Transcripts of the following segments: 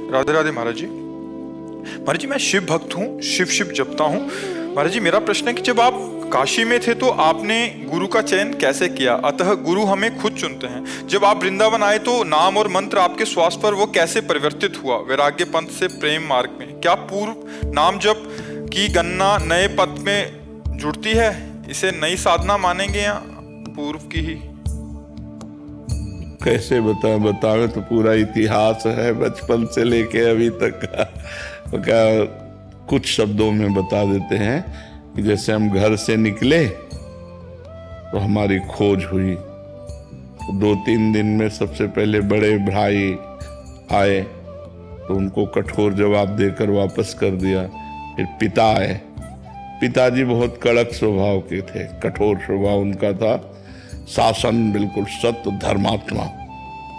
राधे राधे महाराज जी। महाराज जी मैं शिव भक्त हूँ, शिव शिव जपता हूँ। महाराज जी मेरा प्रश्न है कि जब आप काशी में थे तो आपने गुरु का चयन कैसे किया? अतः गुरु हमें खुद चुनते हैं। जब आप वृंदावन आए तो नाम और मंत्र आपके श्वास पर वो कैसे परिवर्तित हुआ वैराग्य पंथ से प्रेम मार्ग में? क्या पूर्व नाम जप की गणना नए पथ में जुड़ती है? इसे नई साधना मानेंगे या पूर्व की ही? कैसे बतावे तो पूरा इतिहास है बचपन से लेके अभी तक का। तो क्या कुछ शब्दों में बता देते हैं कि जैसे हम घर से निकले तो हमारी खोज हुई। तो 2-3 दिन में सबसे पहले बड़े भाई आए तो उनको कठोर जवाब देकर वापस कर दिया। फिर पिता आए। पिताजी बहुत कड़क स्वभाव के थे, कठोर स्वभाव उनका था। शासन बिल्कुल सत्य, धर्मात्मा,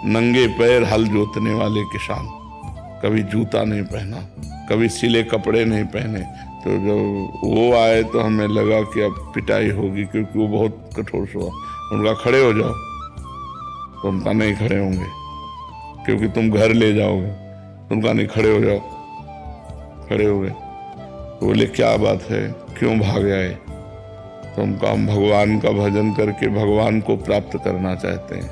नंगे पैर हल जोतने वाले किसान, कभी जूता नहीं पहना, कभी सिले कपड़े नहीं पहने। तो जब वो आए तो हमें लगा कि अब पिटाई होगी, क्योंकि वो बहुत कठोर स्वभाव। उनका खड़े हो जाओ तो उनका नहीं खड़े होंगे, क्योंकि तुम घर ले जाओगे। उनका नहीं खड़े हो जाओ, खड़े हो गए। तो बोले क्या बात है, क्यों भाग आए? तो हम भगवान का भजन करके भगवान को प्राप्त करना चाहते हैं।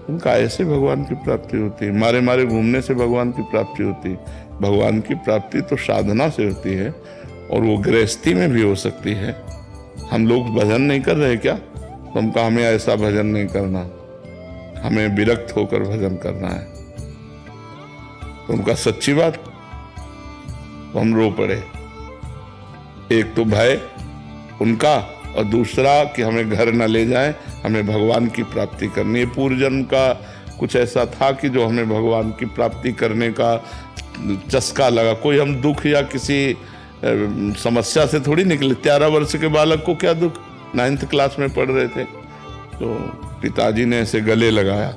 उनका ऐसे भगवान की प्राप्ति होती है, मारे मारे घूमने से भगवान की प्राप्ति होती है। भगवान की प्राप्ति तो साधना से होती है, और वो गृहस्थी में भी हो सकती है। हम लोग भजन नहीं कर रहे क्या? तो हम कहा हमें ऐसा भजन नहीं करना, हमें विरक्त होकर भजन करना है। तो उनका सच्ची बात, तो हम रो पड़े। एक तो भय उनका, और दूसरा कि हमें घर न ले जाएं, हमें भगवान की प्राप्ति करनी है। पूर्व जन्म का कुछ ऐसा था कि जो हमें भगवान की प्राप्ति करने का चस्का लगा। कोई हम दुख या किसी समस्या से थोड़ी निकले। 13 वर्ष के बालक को क्या दुख, 9th क्लास में पढ़ रहे थे। तो पिताजी ने ऐसे गले लगाया,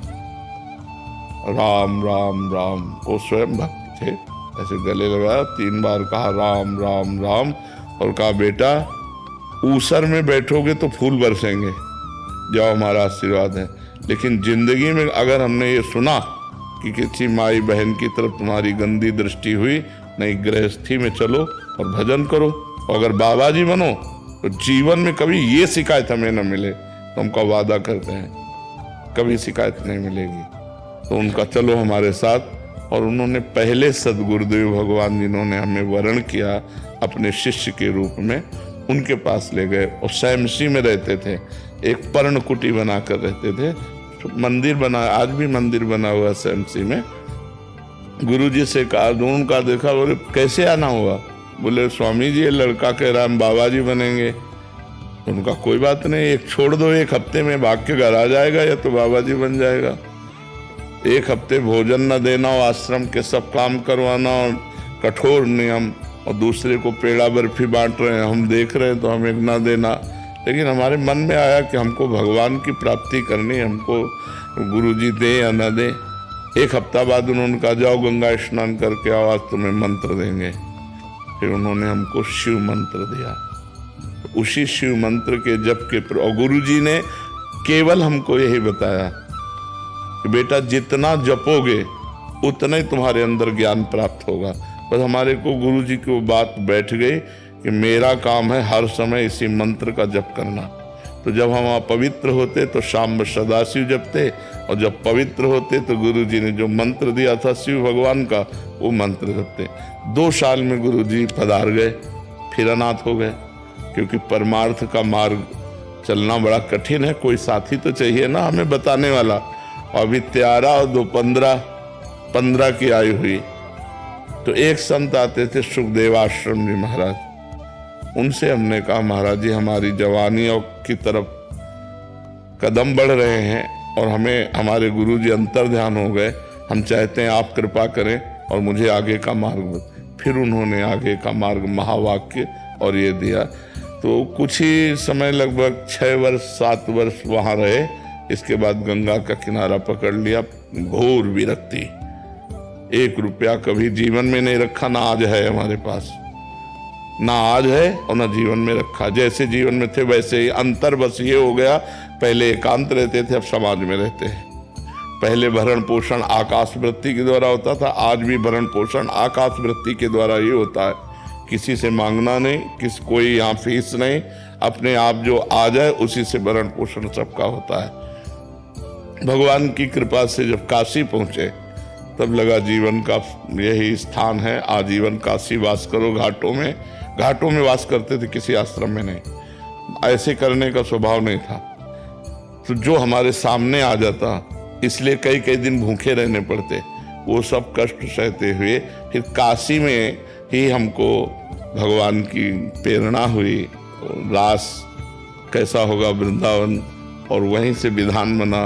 राम राम राम। वो स्वयं भक्त थे, ऐसे गले लगाया, 3 बार कहा राम राम राम, और कहा बेटा ऊसर में बैठोगे तो फूल बरसेंगे, जाओ हमारा आशीर्वाद है। लेकिन जिंदगी में अगर हमने ये सुना कि किसी माई बहन की तरफ तुम्हारी गंदी दृष्टि हुई, नहीं, गृहस्थी में चलो और भजन करो, और अगर बाबा जी बनो तो जीवन में कभी ये शिकायत हमें न मिले। तो हमका वादा करते हैं कभी शिकायत नहीं मिलेगी। तो उनका चलो हमारे साथ। और उन्होंने पहले सदगुरुदेव भगवान जिन्होंने हमें वर्ण किया अपने शिष्य के रूप में, उनके पास ले गए। और सैमसी में रहते थे, एक पर्ण कुटी बना कर रहते थे। तो मंदिर बना, आज भी मंदिर बना हुआ सैमसी में। गुरुजी से कहा, उनका देखा, बोले कैसे आना हुआ? बोले स्वामी जी ये लड़का कह रहा हम बाबा जी बनेंगे। उनका कोई बात नहीं, एक छोड़ दो, 1 हफ्ते में भाग के घर आ जाएगा या तो बाबा जी बन जाएगा। 1 हफ्ते भोजन न देना और आश्रम के सब काम करवाना और कठोर नियम, और दूसरे को पेड़ा बर्फी बांट रहे हैं, हम देख रहे हैं तो हमें ना देना। लेकिन हमारे मन में आया कि हमको भगवान की प्राप्ति करनी, हमको गुरुजी दे या ना दे। 1 हफ्ता बाद उन्होंने कहा जाओ गंगा स्नान करके आओ, आज तुम्हें मंत्र देंगे। फिर उन्होंने हमको शिव मंत्र दिया। तो उसी शिव मंत्र के जप के और गुरुजी ने केवल हमको यही बताया कि बेटा जितना जपोगे उतना ही तुम्हारे अंदर ज्ञान प्राप्त होगा। बस हमारे को गुरुजी की वो बात बैठ गई कि मेरा काम है हर समय इसी मंत्र का जप करना। तो जब हम अपवित्र होते तो शाम में सदाशिव जपते, और जब पवित्र होते तो गुरुजी ने जो मंत्र दिया था शिव भगवान का, वो मंत्र जपते। 2 साल में गुरुजी पधार गए, फिर अनाथ हो गए, क्योंकि परमार्थ का मार्ग चलना बड़ा कठिन है। कोई साथी तो चाहिए ना हमें बताने वाला। और अभी 13 और 2 15 की आयु हुई तो एक संत आते थे, सुखदेव आश्रम जी महाराज। उनसे हमने कहा महाराज जी हमारी जवानी की तरफ कदम बढ़ रहे हैं, और हमें हमारे गुरुजी अंतर ध्यान हो गए, हम चाहते हैं आप कृपा करें और मुझे आगे का मार्ग। फिर उन्होंने आगे का मार्ग महावाक्य और ये दिया। तो कुछ ही समय, लगभग 6 वर्ष 7 वर्ष वहाँ रहे। इसके बाद गंगा का किनारा पकड़ लिया। घोर विरक्ति, 1 रुपया कभी जीवन में नहीं रखा, ना आज है हमारे पास, ना आज है और ना जीवन में रखा। जैसे जीवन में थे वैसे ही। अंतर बस ये हो गया, पहले एकांत रहते थे, अब समाज में रहते हैं। पहले भरण पोषण आकाश वृत्ति के द्वारा होता था, आज भी भरण पोषण आकाश वृत्ति के द्वारा ही होता है। किसी से मांगना नहीं, कोई यहाँ फीस नहीं, अपने आप जो आ जाए उसी से भरण पोषण सबका होता है। भगवान की कृपा से जब काशी पहुंचे तब लगा जीवन का यही स्थान है, आजीवन काशी वास करो। घाटों में वास करते थे, किसी आश्रम में नहीं। ऐसे करने का स्वभाव नहीं था। तो जो हमारे सामने आ जाता, इसलिए कई कई दिन भूखे रहने पड़ते। वो सब कष्ट सहते हुए फिर काशी में ही हमको भगवान की प्रेरणा हुई। रास कैसा होगा वृंदावन, और वहीं से विधान बना।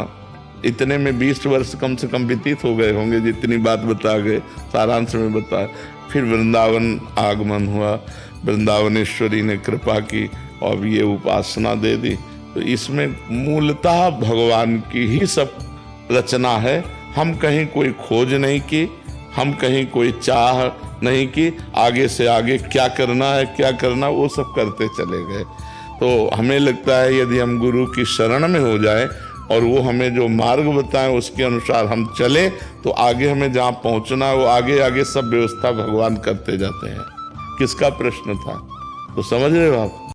इतने में 20 वर्ष कम से कम व्यतीत हो गए होंगे, जितनी बात बता गए सारांश में बताया। फिर वृंदावन आगमन हुआ, वृंदावनेश्वरी ने कृपा की और ये उपासना दे दी। तो इसमें मूलतः भगवान की ही सब रचना है। हम कहीं कोई खोज नहीं की, हम कहीं कोई चाह नहीं की, आगे से आगे क्या करना है क्या करना वो सब करते चले गए। तो हमें लगता है यदि हम गुरु की शरण में हो जाए और वो हमें जो मार्ग बताएं उसके अनुसार हम चले, तो आगे हमें जहाँ पहुँचना है वो आगे आगे सब व्यवस्था भगवान करते जाते हैं। किसका प्रश्न था? तो समझ रहे हो आप?